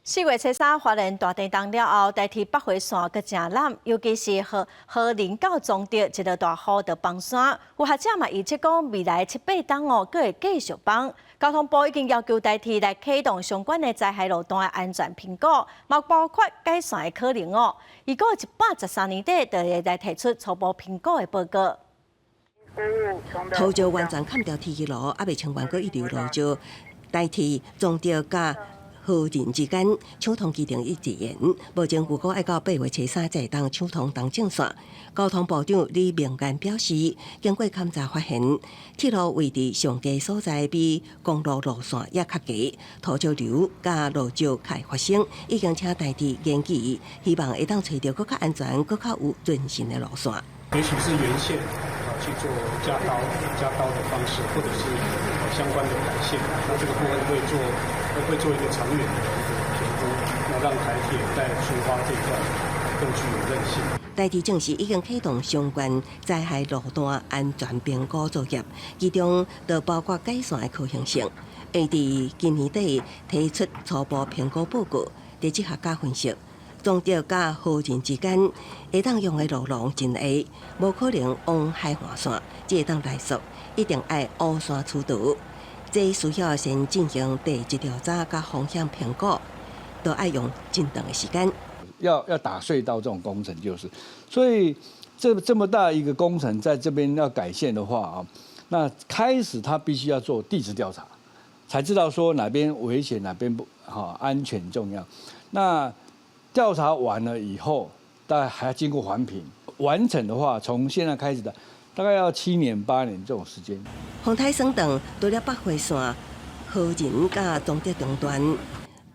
4月初3，华人大地震了后，代替北回线搁正难，尤其是09中地一个大雨就崩山。有学者嘛预测讲，未来7、8档搁会继续崩。交通部已经要求代替来启动相关的灾害路段的安全评估，嘛包括改线的可能哦。如果113年底就会来提出初步评估的报告。土石完全砍掉天一路，还未清完过一条路就代替中地甲河人之间抢通机场一直延，目前如果要到8月初3才会当抢通东正线。交通部长李明言表示，经过勘查发现，铁路位置上低所在比公路路线也较低，土石流甲路石开发生，已经请代替研究，希望会当找到更较安全、更较有韧性的路线。也许是原线去做加刀的方式，或者是相关的改线，那这个部分会做一个长远的一个评估，那让台铁在出发这一段更具有韧性。台铁正式已经启动相关灾害路段安全评估作业，其中就包括改线的可行性，会伫今年底提出初步评估报告。地质学家分析，中地甲河人之间会当用的路廊真下，无可能往海岸线，只会当来溯，一定爱乌山出道。这需要先进行地质调查甲风险评估，都爱用真长的时间。要打隧道这种工程就是，所以这么大一个工程在这边要改线的话啊，那开始他必须要做地质调查，才知道说哪边危险哪边不安全重要。那调查完了以后，大概还要经过环评，完成的话，从现在开始的大概要7年8年这种时间。风台升等，除了北回线、河人甲中地中段。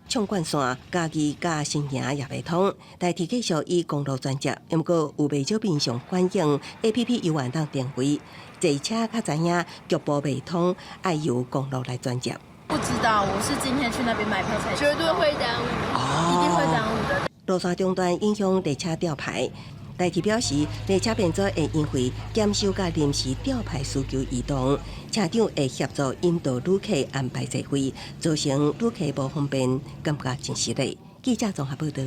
冲管线、嘉义甲新营也未通，台铁继续以公路专接，不过有未少民众反映 APP 有晚当电位，坐车较知影局部未通，爱由公路来专接。不知道，我是今天去那边买票才知道。绝对会耽误，一定会耽误的。路线中断影响列车调排。台铁表示，列车变做会因为减少甲临时调派需求移动，车长会协助引导旅客安排座位，造成旅客无方便，感觉真实嘞。记者综合报道。